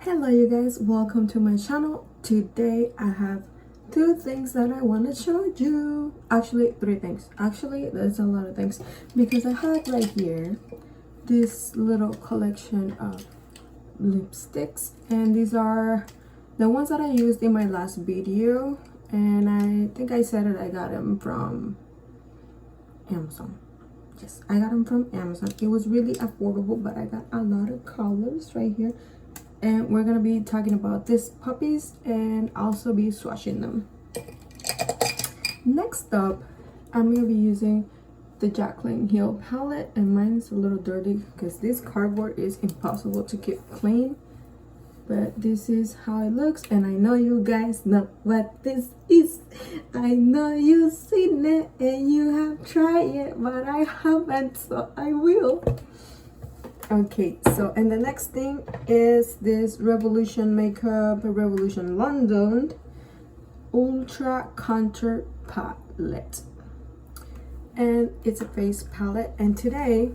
Hello you guys, welcome to my channel. Today I have two things that I want to show you. Actually, three things. Actually, there's a lot of things because I have right here this little collection of lipsticks, and these are the ones that I used in my last video, and I think I said it, I got them from Amazon. Yes, I got them from Amazon. It was really affordable, but I got a lot of colors right here. And we're gonna be talking about these puppies and also be swatching them. Next up, I'm gonna be using the Jaclyn Heel palette, and mine is a little dirty because this cardboard is impossible to keep clean. But this is how it looks, and I know you guys know what this is. I know you've seen it and you have tried it, but I haven't, so I will. Okay, so and the next thing is this Revolution Makeup Revolution London Ultra Contour Palette, and it's a face palette, and today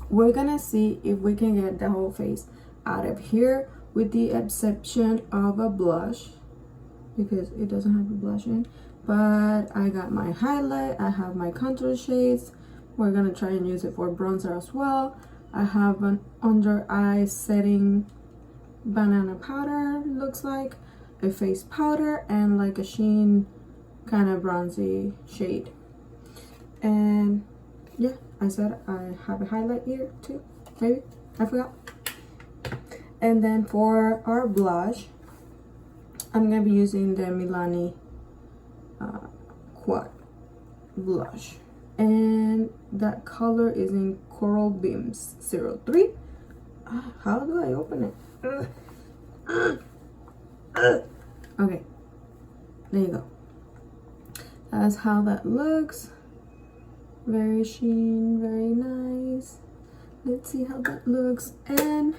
we're gonna see if we can get the whole face out of here with the exception of a blush because it doesn't have a blush in. But I got my highlight, I have my contour shades, we're gonna try and use it for bronzer as well. I have an under eye setting banana powder, looks like a face powder, and like a sheen kind of bronzy shade. And yeah, I said I have a highlight here too, maybe I forgot. And then for our blush, I'm gonna be using the Milani Quad blush, and that color is in Coral Beams 03. How do I open it? Okay, there you go. That's how that looks. Very sheen, very nice. Let's see how that looks. And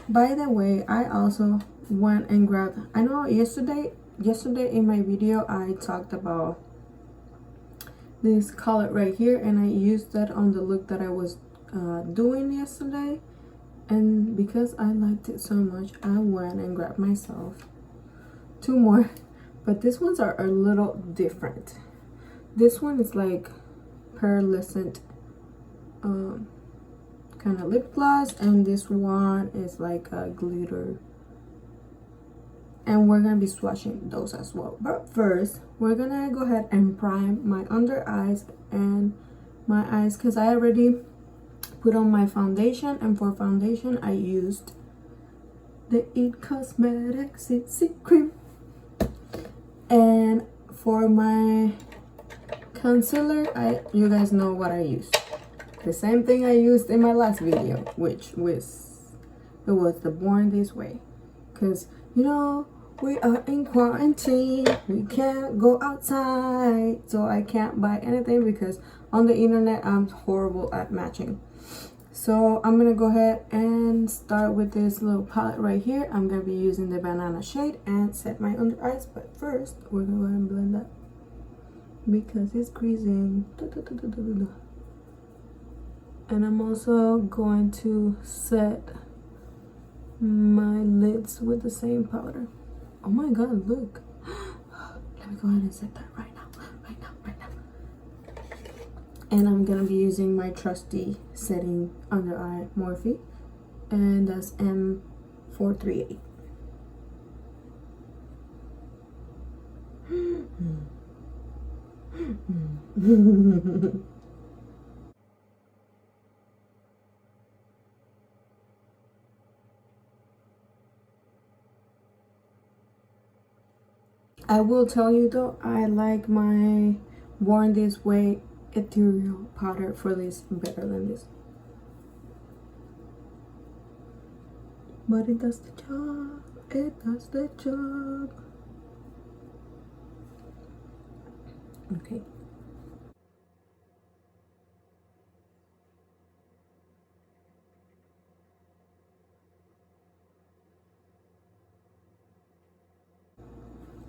by the way, I also went and grabbed, I know yesterday in my video I talked about this color right here, and I used that on the look that I was doing yesterday, and because I liked it so much, I went and grabbed myself two more, but these ones are a little different. This one is like pearlescent kind of lip gloss, and this one is like a glitter, and we're gonna be swatching those as well. But first we're gonna go ahead and prime my under eyes and my eyes because I already put on my foundation, and for foundation I used the It Cosmetics CC cream, and for my concealer, you guys know what I used. The same thing I used in my last video, which was the Born This Way, because you know we are in quarantine, we can't go outside, so I can't buy anything because on the internet I'm horrible at matching. So I'm gonna go ahead and start with this little palette right here. I'm gonna be using the banana shade and set my under eyes, but first we're gonna go ahead and blend that because it's creasing. And I'm also going to set my lids with the same powder. Oh my god, look. Let me go ahead and set that right now. And I'm gonna be using my trusty setting under eye Morphe, and that's M438. I will tell you though, I like my Born This Way ethereal powder for this better than this, but it does the job. Okay,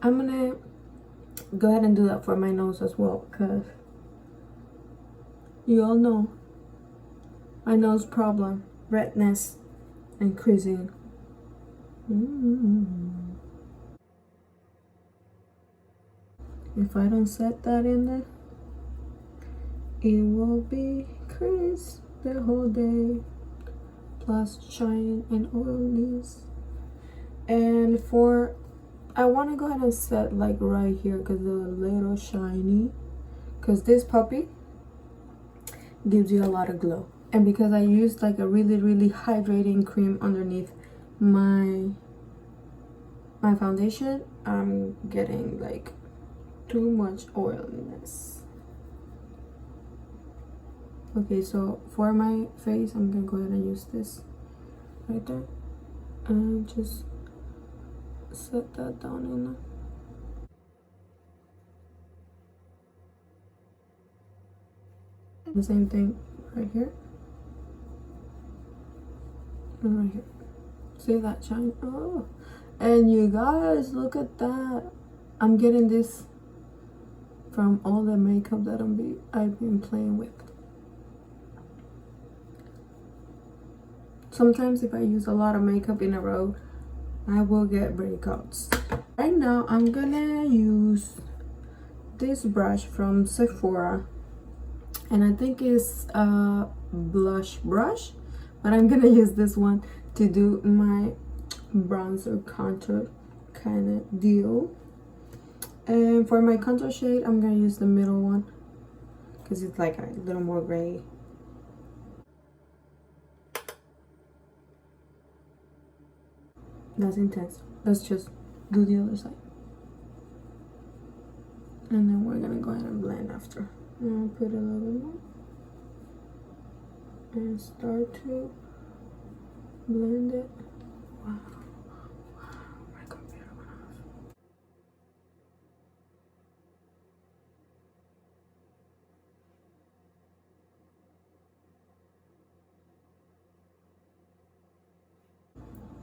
I'm gonna go ahead and do that for my nose as well, because you all know my nose problem, redness and creasing. If I don't set that in there, it will be crisp the whole day, plus shine and oilies. And for, I want to go ahead and set like right here because it's a little shiny, because this puppy gives you a lot of glow. And because I used like a really hydrating cream underneath my foundation, I'm getting like too much oiliness. Okay, so for my face, I'm gonna go ahead and use this right there and just set that down in there. The same thing right here and right here. See that shine? Oh, and you guys, look at that. I'm getting this from all the makeup that I've been playing with. Sometimes if I use a lot of makeup in a row, I will get breakouts. Right now, I'm gonna use this brush from Sephora, and I think it's a blush brush, but I'm gonna use this one to do my bronzer contour kind of deal. And for my contour shade, I'm gonna use the middle one because it's like a little more gray. That's intense. Let's just do the other side. And then we're gonna go ahead and blend after. And I'll put a little bit more. And start to blend it. Wow. My computer went off.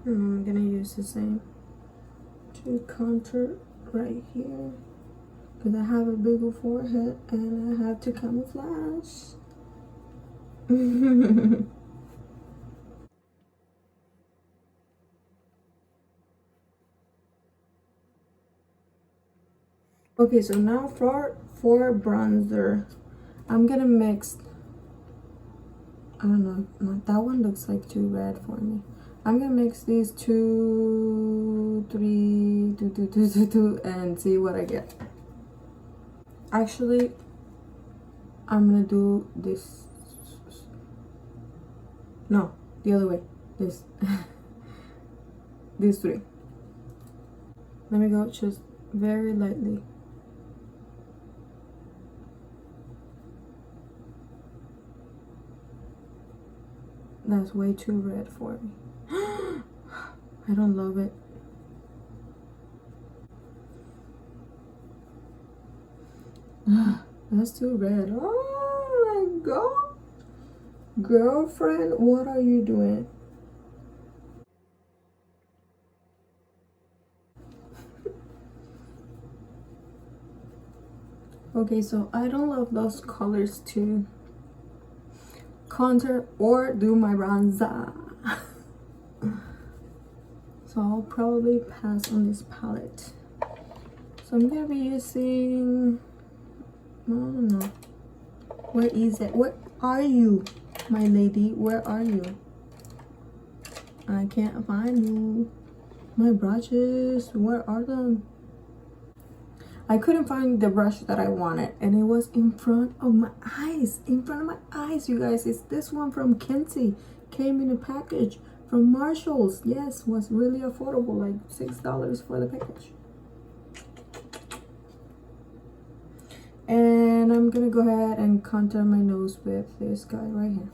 And I'm gonna use the same to contour right here. Because I have a bigger forehead and I have to camouflage. Okay, so now for bronzer, I'm gonna mix, I don't know, that one looks like too red for me. I'm gonna mix these two, and see what I get. Actually, I'm gonna do this. No, the other way. This. These three. Let me go just very lightly. That's way too red for me. I don't love it. That's too red. Oh my god. Girlfriend, what are you doing? Okay, so I don't love those colors to contour or do my bronzer. So I'll probably pass on this palette. So I'm gonna be using, I don't know, where is it? Where are you, my lady? Where are you? I can't find you. My brushes, where are them? I couldn't find the brush that I wanted, and it was in front of my eyes. In front of my eyes, you guys. It's this one from Kenzie. Came in a package from Marshall's. Yes, was really affordable, like $6 for the package. And I'm gonna go ahead and contour my nose with this guy right here.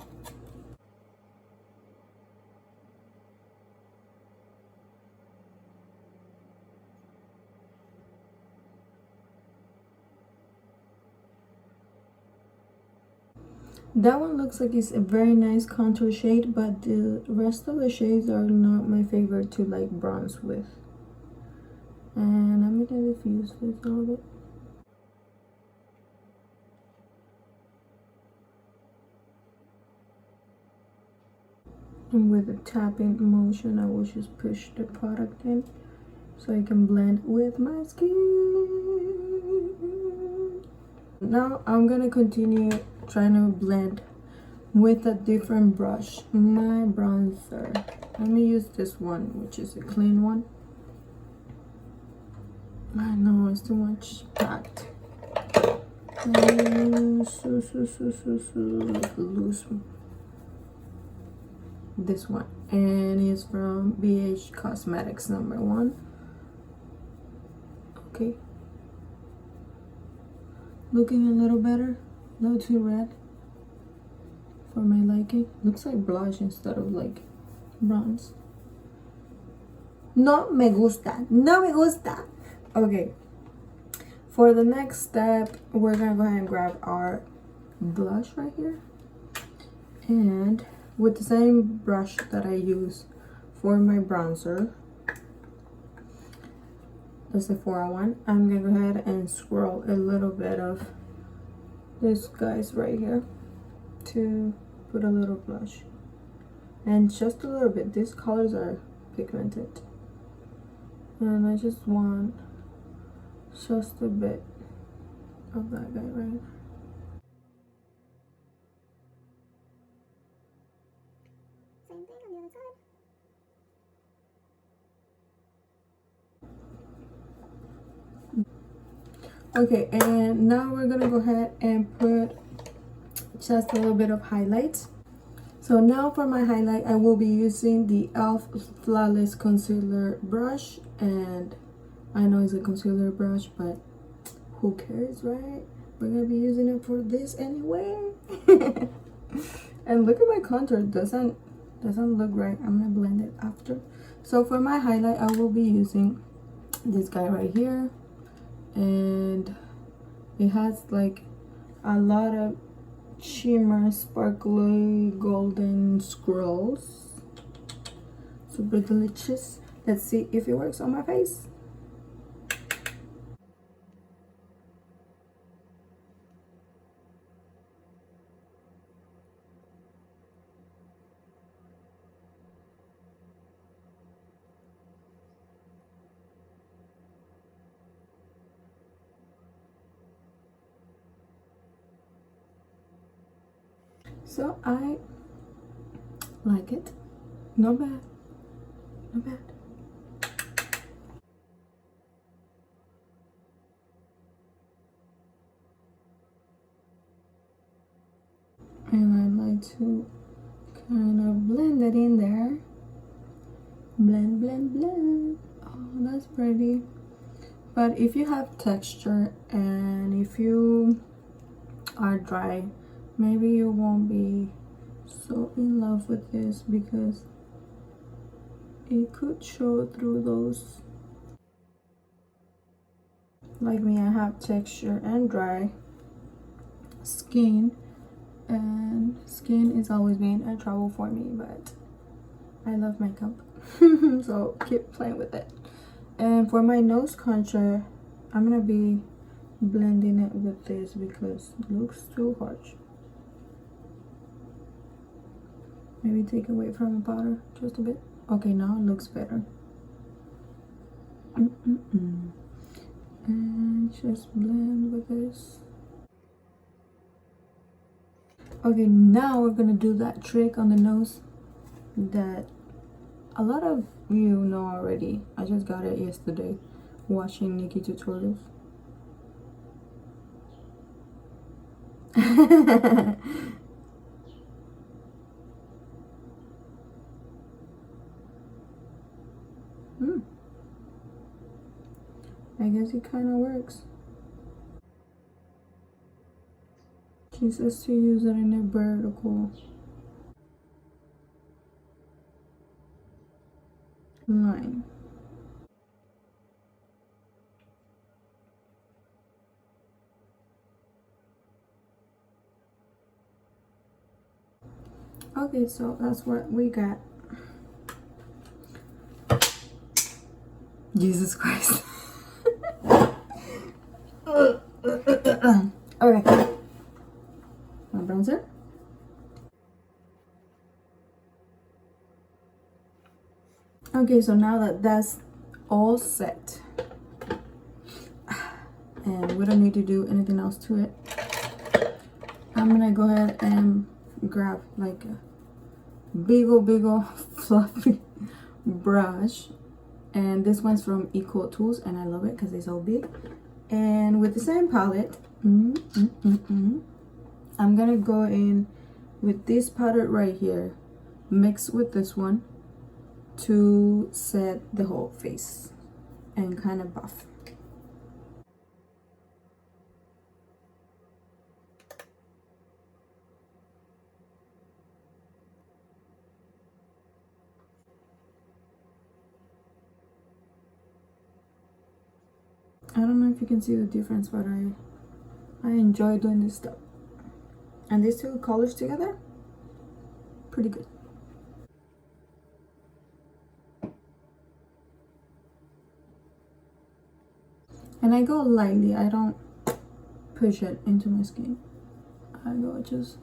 That one looks like it's a very nice contour shade, but the rest of the shades are not my favorite to like bronze with. And I'm gonna diffuse this a little bit. And with the tapping motion, I will just push the product in so I can blend with my skin. Now I'm gonna continue trying to blend with a different brush, my bronzer. Let me use this one, which is a clean one. I know it's too much packed. Loose. This one, and it's from BH Cosmetics #1. Okay, looking a little better, not too red for my liking. Looks like blush instead of like bronze. No me gusta, no me gusta. Okay, for the next step, we're gonna go ahead and grab our blush right here, and with the same brush that I use for my bronzer, the Sephora one, I'm gonna go ahead and swirl a little bit of this guys right here to put a little blush, and just a little bit. These colors are pigmented, and I just want just a bit of that guy right here. Same thing on the other side. Okay, and now we're gonna go ahead and put just a little bit of highlights. So now for my highlight, I will be using the e.l.f. Flawless Concealer brush, and I know it's a concealer brush, but who cares, right? We're gonna be using it for this anyway. And look at my contour, doesn't look right. I'm gonna blend it after. So for my highlight, I will be using this guy right here, and it has like a lot of shimmer, sparkly, golden swirls. Super delicious. Let's see if it works on my face. So I like it. Not bad. Not bad. And I like to kind of blend it in there. Blend, blend, blend. Oh, that's pretty. But if you have texture and if you are dry, maybe you won't be so in love with this because it could show through those. Like me, I have texture and dry skin, and skin is always been a trouble for me, but I love makeup. So keep playing with it. And for my nose contour, I'm gonna be blending it with this because it looks too harsh. Maybe take away from the powder just a bit. Okay, now it looks better. And just blend with this. Okay, now we're gonna do that trick on the nose that a lot of you know already. I just got it yesterday watching Nikki tutorials. I guess it kind of works. She says to use it in a vertical line. Okay, so that's what we got. Jesus Christ. Okay. My bronzer. Okay, so now that that's all set, and we don't need to do anything else to it, I'm gonna go ahead and grab like a big ol' fluffy brush, and this one's from Eco Tools, and I love it because it's so big. And with the same palette, I'm gonna go in with this powder right here, mix with this one to set the whole face and kind of buff. I don't know if you can see the difference, but I enjoy doing this stuff. And these two colors together, pretty good. And I go lightly, I don't push it into my skin. I go just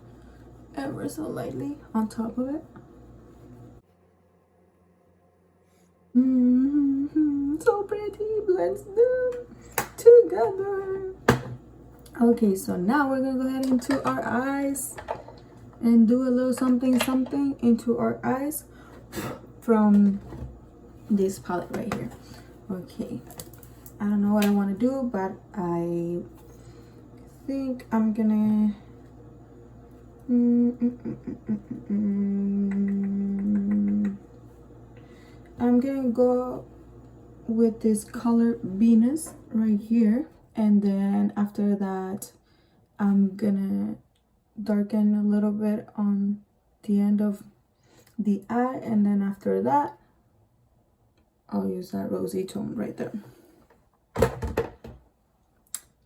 ever so lightly on top of it. So pretty, blends them together. Okay, so now we're gonna go ahead into our eyes and do a little something into our eyes from this palette right here. Okay, I don't know what I want to do, but I think I'm gonna I'm gonna go with this color Venus right here, and then after that I'm gonna darken a little bit on the end of the eye, and then after that I'll use that rosy tone right there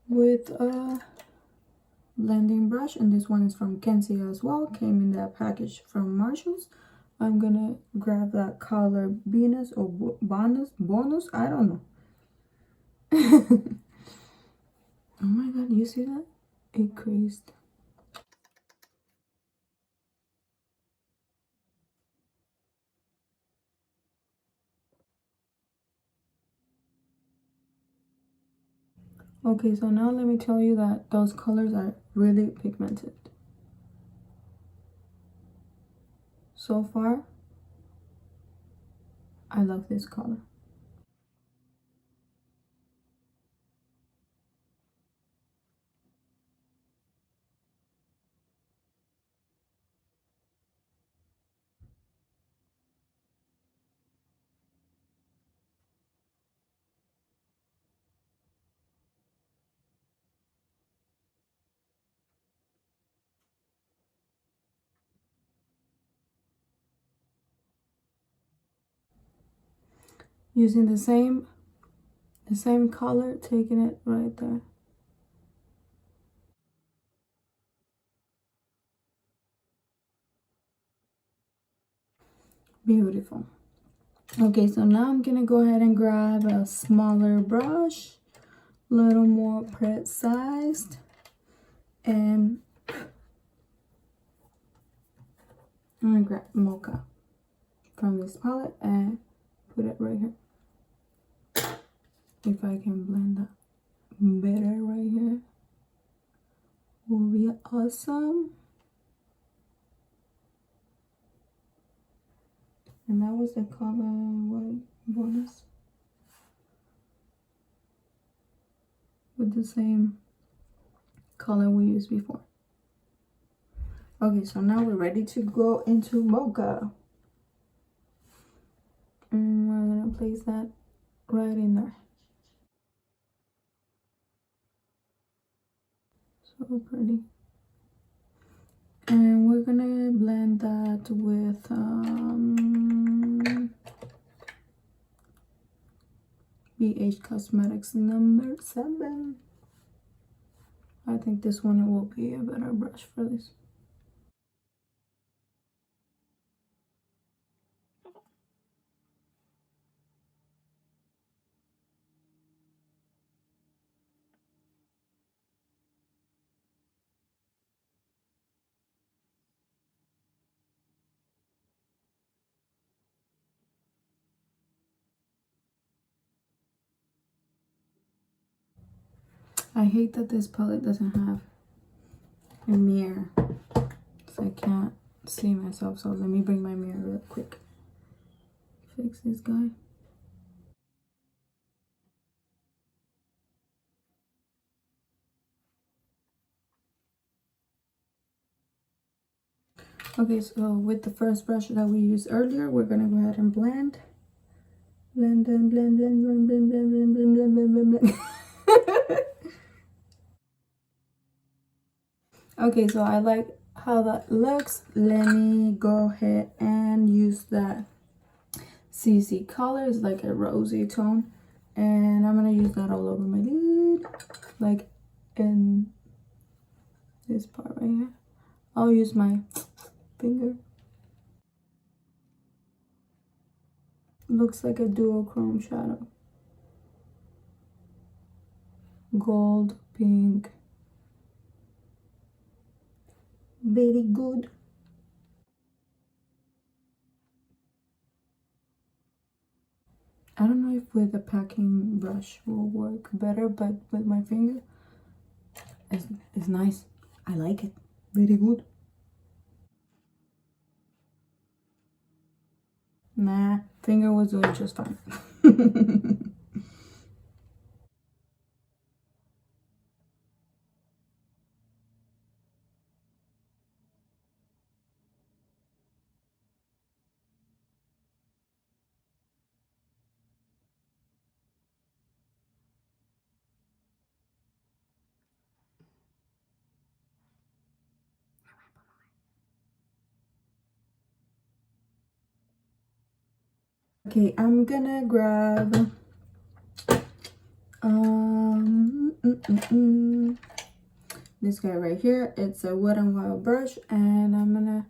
with a blending brush. And this one is from Kenzie as well, came in that package from Marshalls. I'm gonna grab that color Venus or bonus, I don't know. Oh my god, you see that? It creased. Okay, so now let me tell you that those colors are really pigmented. So far, I love this color. Using the same color, taking it right there. Beautiful. Okay, so now I'm gonna go ahead and grab a smaller brush, a little more precise, and I'm gonna grab Mocha from this palette and put it right here. If I can blend that better right here, will be awesome. And that was the color, what, bonus? With the same color we used before. Okay, so now we're ready to go into Mocha. And we're gonna place that right in there. So pretty. And we're gonna blend that with BH Cosmetics number 7. I think this one will be a better brush for this. I hate that this palette doesn't have a mirror, so I can't see myself. So let me bring my mirror real quick. Fix this guy. Okay, so with the first brush that we used earlier, we're gonna go ahead and blend. Blend, blend, blend, blend, blend, blend, blend, blend, blend, blend, blend, blend. Okay, so I like how that looks. Let me go ahead and use that CC color. It's like a rosy tone. And I'm gonna use that all over my lid. Like in this part right here. I'll use my finger. Looks like a duochrome shadow. Gold, pink. Very good. I don't know if with a packing brush will work better, but with my finger, it's nice. I like it. Very good. Nah, finger was doing just fine. Okay, I'm gonna grab this guy right here. It's a Wet n Wild brush, and I'm gonna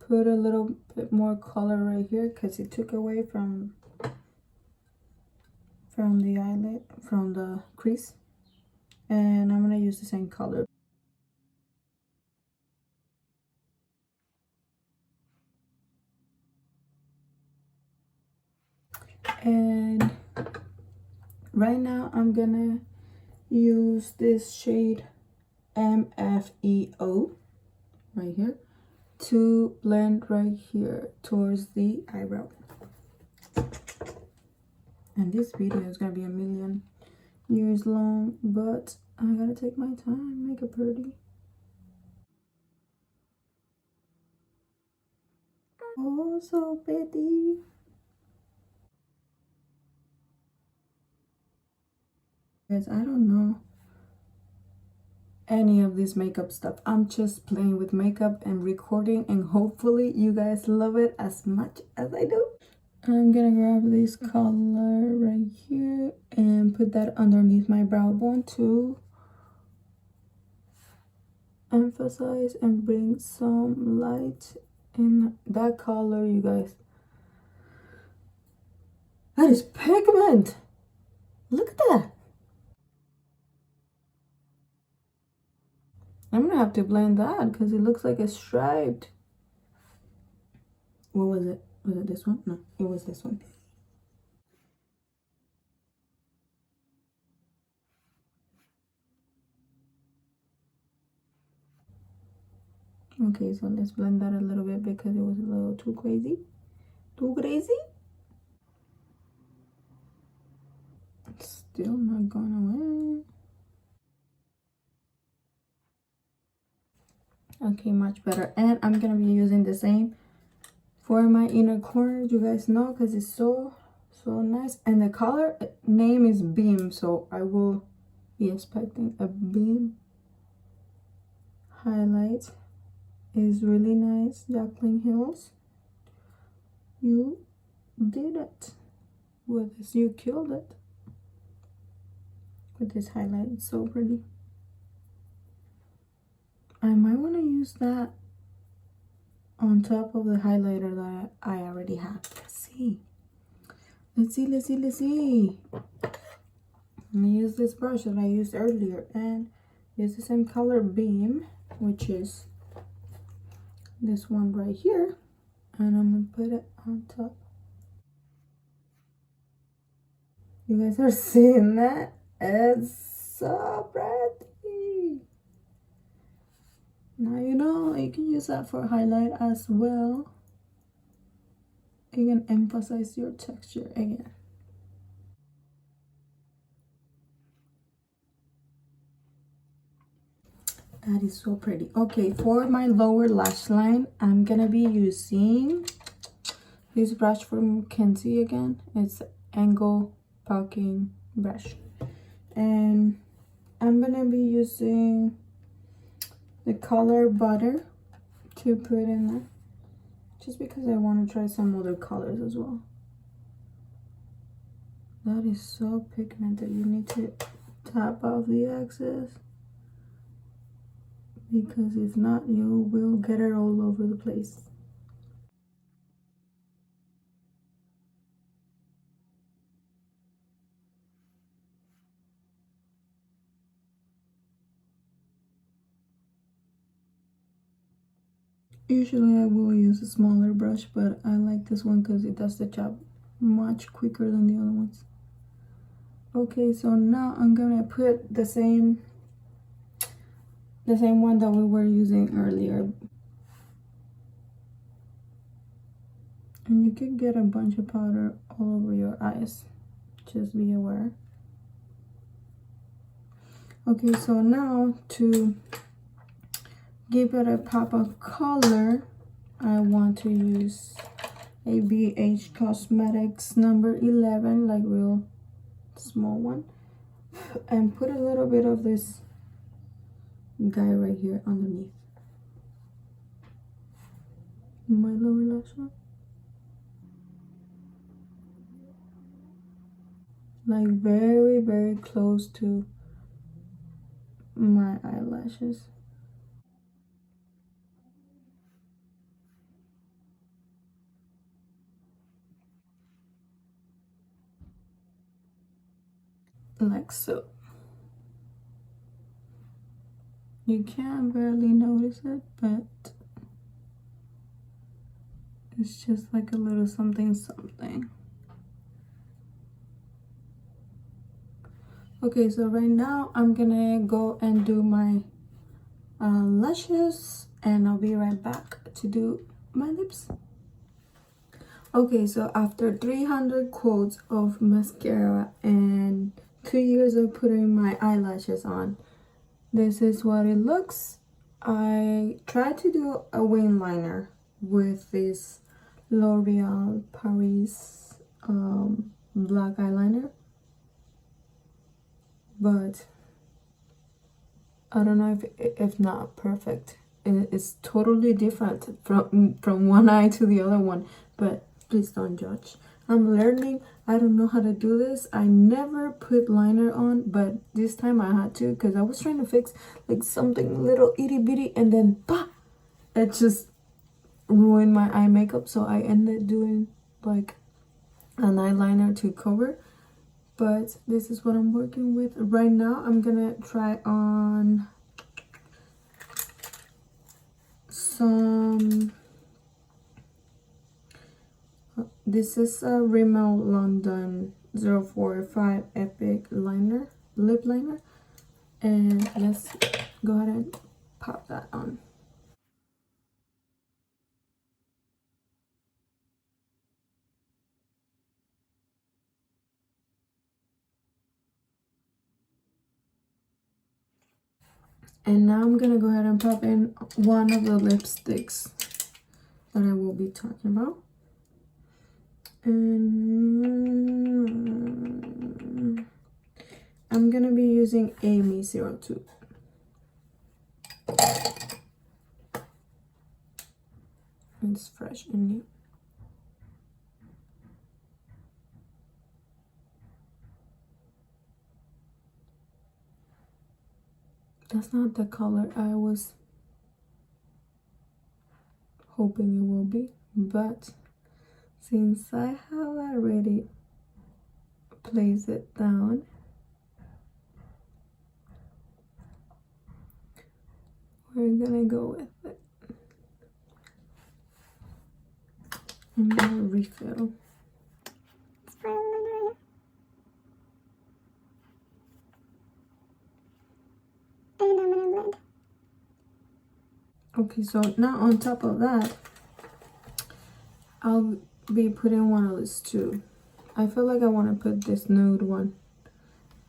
put a little bit more color right here because it took away from the eyelid, from the crease, and I'm gonna use the same color. And right now I'm gonna use this shade MFEO right here to blend right here towards the eyebrow. And this video is gonna be a million years long, but I gotta take my time, make it pretty. Oh, so pretty. Guys, I don't know any of this makeup stuff. I'm just playing with makeup and recording, and hopefully you guys love it as much as I do. I'm gonna grab this color right here and put that underneath my brow bone to emphasize and bring some light in that color, you guys. That is pigment. Look at that. I'm gonna have to blend that because it looks like a striped. What was it? Was it this one? No, it was this one. Okay, so let's blend that a little bit because it was a little too crazy. Too crazy? It's still not going away. Okay, much better. And I'm gonna be using the same for my inner corners, you guys know, because it's so nice. And the color name is Beam, so I will be expecting a beam highlight. Is really nice. Jaclyn Hills, you did it with this. You killed it with this highlight. It's so pretty. I might want to use that on top of the highlighter that I already have. Let's see. Let's see, let's see, let's see. I'm gonna use this brush that I used earlier and use the same color Beam, which is this one right here, and I'm gonna put it on top. You guys are seeing that? It's so pretty. Now you know you can use that for highlight as well. You can emphasize your texture again. That is so pretty. Okay, for my lower lash line, I'm gonna be using this brush from Kenzie again. It's angle poking brush, and I'm gonna be using the color butter to put in there, just because I want to try some other colors as well. That is so pigmented. You need to tap off the excess, because if not, you will get it all over the place. Usually I will use a smaller brush, but I like this one because it does the job much quicker than the other ones. Okay, so now I'm gonna put the same one that we were using earlier. And you could get a bunch of powder all over your eyes. Just be aware. Okay, so now to give it a pop of color, I want to use a BH Cosmetics number 11, like real small one, and put a little bit of this guy right here underneath my lower lash line, like very, very close to my eyelashes. Like so. You can barely notice it, but it's just like a little something something. Okay, so right now I'm gonna go and do my lashes, and I'll be right back to do my lips. Okay, so after 300 quotes of mascara and 2 years of putting my eyelashes on, this is what it looks. I tried to do a wing liner with this L'Oreal Paris black eyeliner, but I don't know if not perfect. It's totally different from one eye to the other one, but please don't judge. I'm learning. I don't know how to do this. I never put liner on, but this time I had to, because I was trying to fix like something little itty bitty, and then bah, it just ruined my eye makeup. So I ended doing like an eyeliner to cover. But this is what I'm working with right now. I'm gonna try on some, this is a Rimmel London 045 Epic liner, lip liner, and let's go ahead and pop that on. And now I'm gonna go ahead and pop in one of the lipsticks that I will be talking about. And I'm gonna be using Amy 02. It's fresh and new. That's not the color I was hoping it will be, but since I have already placed it down, we're gonna go with it. I'm gonna refill. Let's put a little right here. Okay, so now on top of that, I'll be putting one of these two. I feel like I want to put this nude one.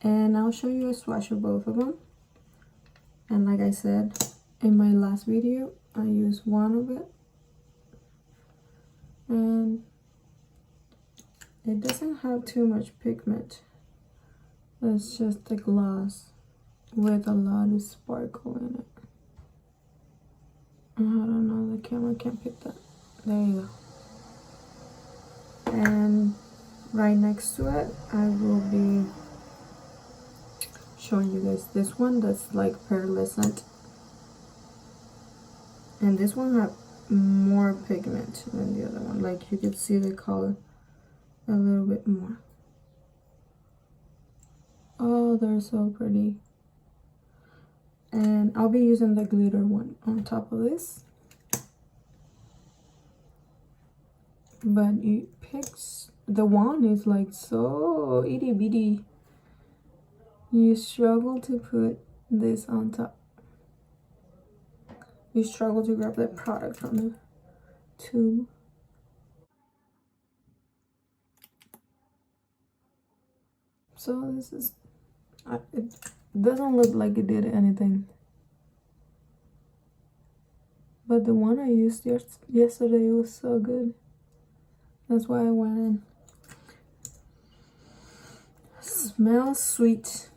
And I'll show you a swatch of both of them. And like I said in my last video, I used one of it. And it doesn't have too much pigment. It's just a gloss with a lot of sparkle in it. I don't know, the camera can't pick that. There you go. And right next to it, I will be showing you guys this one that's like pearlescent. And this one had more pigment than the other one. Like you could see the color a little bit more. Oh, they're so pretty. And I'll be using the glitter one on top of this. But it picks, the wand is like so itty bitty. You struggle to put this on top. You struggle to grab the product from the tube. So this is, it doesn't look like it did anything. But the one I used yesterday was so good. That's why I went in. Smells sweet.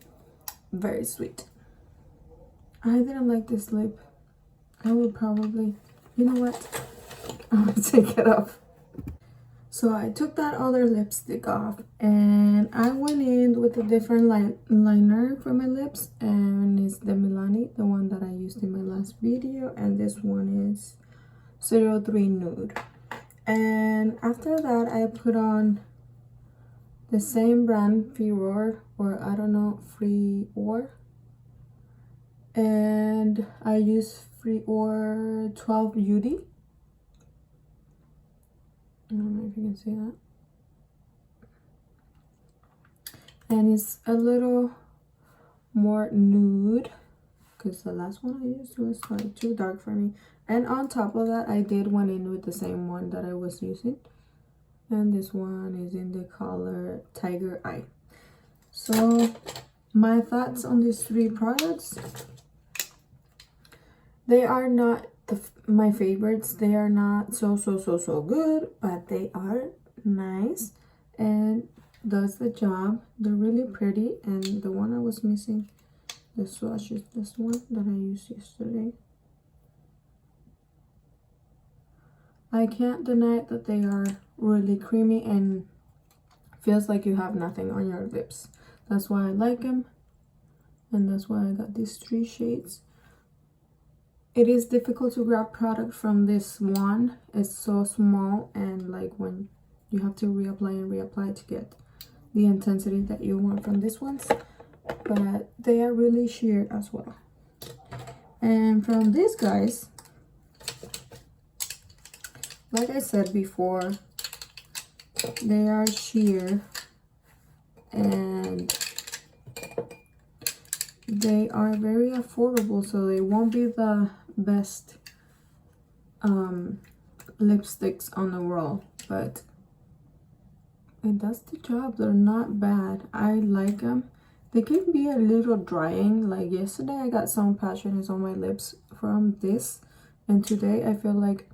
Very sweet. I didn't like this lip. I would probably, you know what? I'm gonna take it off. So I took that other lipstick off and I went in with a different liner for my lips, and it's the Milani, the one that I used in my last video, and this one is 03 Nude. And after that I put on the same brand, Furor, or I don't know, Freeor, and I use Freeor 12 Beauty. I don't know if you can see that. And it's a little more nude because the last one I used was like too dark for me. And on top of that, I did one in with the same one that I was using. And this one is in the color Tiger Eye. So my thoughts on these three products. They are not my favorites. They are not so good, but they are nice and does the job. They're really pretty. And the one I was missing, the swatch, is this one that I used yesterday. I can't deny that they are really creamy and feels like you have nothing on your lips. That's why I like them, and that's why I got these three shades. It is difficult to grab product from this one. It's so small, and like when you have to reapply and reapply to get the intensity that you want from this ones. But they are really sheer as well. And from these guys, like I said before, they are sheer and they are very affordable, so they won't be the best lipsticks on the world, but it does the job. They're not bad. I like them. They can be a little drying. Like yesterday I got some patches on my lips from this, and today I feel like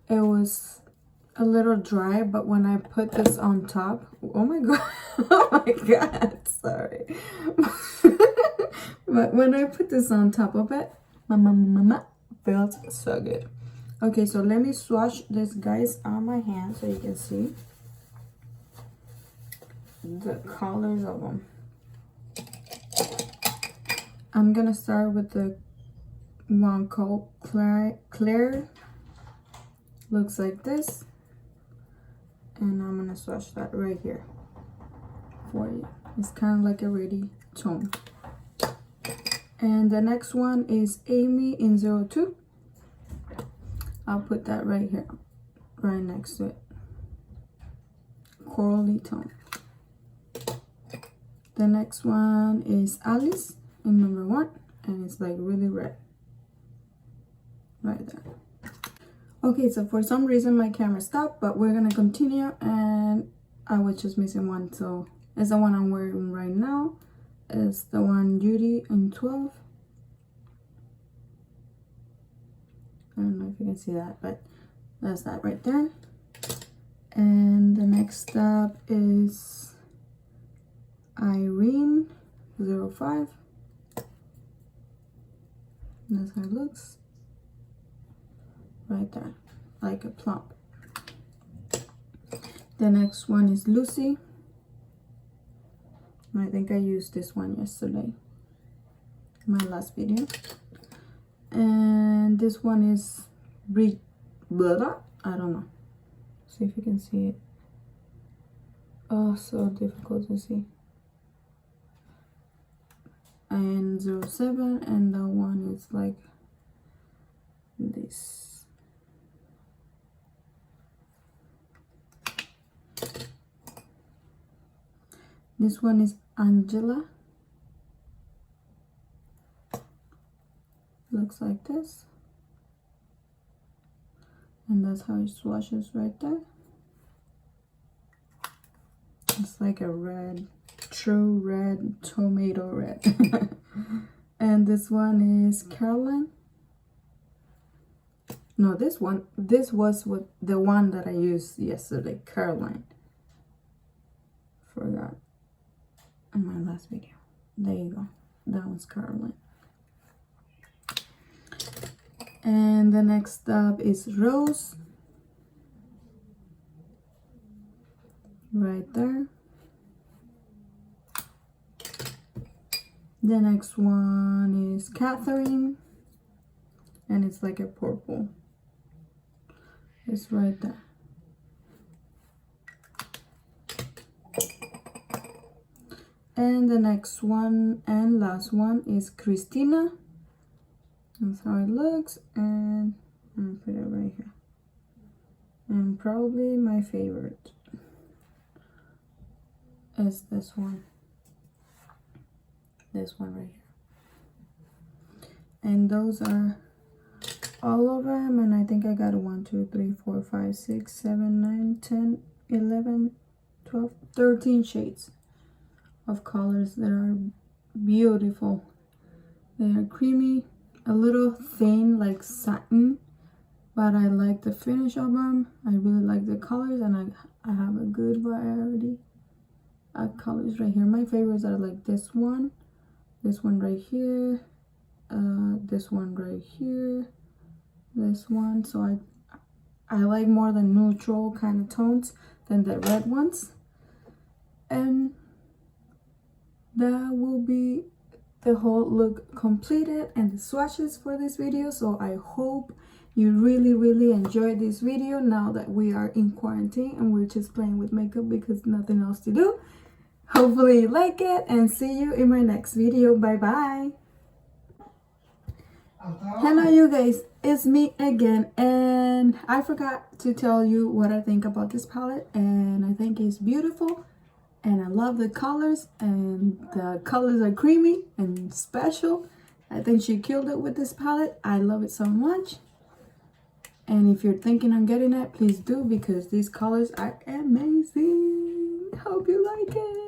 it was a little dry, but when I put this on top, oh my god, oh my god, sorry. But when I put this on top of it, mama feels so good. Okay, so let me swatch this guys on my hand so you can see the colors of them. I'm gonna start with the one called Claire. Looks like this, and I'm gonna swatch that right here for you. It's kind of like a ready tone. And the next one is Amy in 02. I'll put that right here, right next to it. Corally tone. The next one is Alice in number 1, and it's like really red. right there. Okay, so for some reason my camera stopped, but we're gonna continue, and I was just missing one, so it's the one I'm wearing right now. It's the one Judy in 12. I don't know if you can see that, but that's that right there. And the next up is Irene 05. That's how it looks. Right there, like a plump. The next one is Lucy. I think I used this one yesterday, my last video. And this one is I don't know. See if you can see it. Oh, so difficult to see. And 07, and the one is like this. This one is Angela. Looks like this. And that's how it swatches right there. It's like a red, true red, tomato red. And this one is Caroline. No, this was what the one that I used yesterday, Caroline. Forgot in my last video. There you go. That one's Caroline. And the next up is Rose. Right there. The next one is Catherine. And it's like a purple. It's right there. And the next one and last one is Christina. That's how it looks, and I'm gonna put it right here. And probably my favorite is this one. This one right here. And those are all of them, and I think I got 1, 2, 3, 4, 5, 6, 7, 9, 10, 11, 12, 13 shades of colors that are beautiful. They are creamy, a little thin like satin, but I like the finish of them. I really like the colors, and I have a good variety of colors right here. My favorites are like this one right here, this one right here, this one. So I like more the neutral kind of tones than the red ones. And that will be the whole look completed and the swatches for this video. So I hope you really enjoyed this video now that we are in quarantine and we're just playing with makeup because nothing else to do. Hopefully you like it, and see you in my next video. Bye bye. Hello you guys, it's me again, and I forgot to tell you what I think about this palette, and I think it's beautiful. And I love the colors, and the colors are creamy and special. I think she killed it with this palette. I love it so much. And if you're thinking on getting it, please do, because these colors are amazing. Hope you like it.